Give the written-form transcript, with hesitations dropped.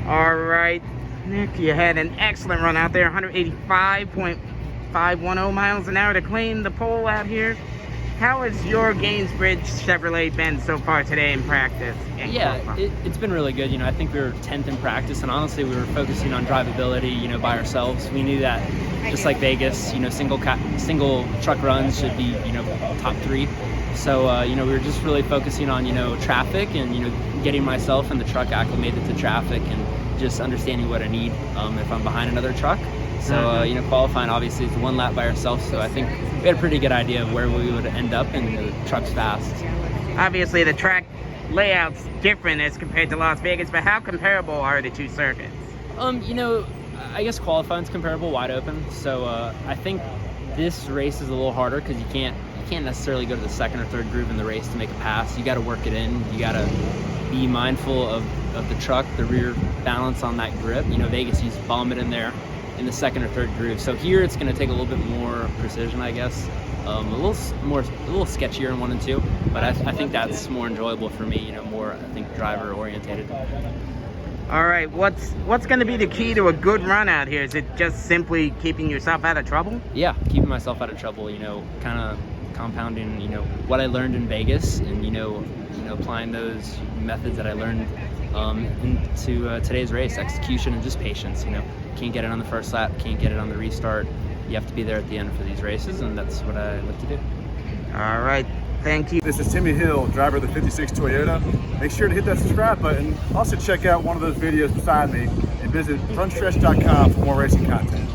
All right, Nick, you had an excellent run out there, 185.510 miles an hour to clean the pole out here. How has your Gainsbridge Chevrolet been so far today in practice? It's been really good. I think we were 10th in practice, and honestly, we were focusing on drivability, by ourselves. We knew that, just like Vegas, single truck runs should be, top 3. So, we were just really focusing on, traffic and, getting myself and the truck acclimated to traffic and just understanding what I need if I'm behind another truck. So, qualifying obviously is 1 lap by ourselves, so I think we had a pretty good idea of where we would end up, and the truck's fast. Obviously, the track layout's different as compared to Las Vegas, but how comparable are the 2 circuits? I guess qualifying's comparable, wide open. So I think this race is a little harder because you can't necessarily go to the 2nd or 3rd groove in the race to make a pass. You got to work it in. You got to be mindful of the truck, the rear balance on that grip. Vegas, you just bomb it in there in the 2nd or 3rd groove. So here it's going to take a little bit more precision, I guess. A little sketchier in 1 and 2, but I think that's more enjoyable for me. More, I think, driver orientated. All right, what's going to be the key to a good run out here? Is it just simply keeping yourself out of trouble? Yeah, keeping myself out of trouble. Kind of compounding, what I learned in Vegas, and applying those methods that I learned into today's race. Execution and just patience. Can't get it on the first lap, can't get it on the restart. You have to be there at the end for these races, and that's what I like to do. All right, thank you. This is Timmy Hill, driver of the 56 Toyota. Make sure to hit that subscribe button. Also check out one of those videos beside me and visit frontstretch.com for more racing content.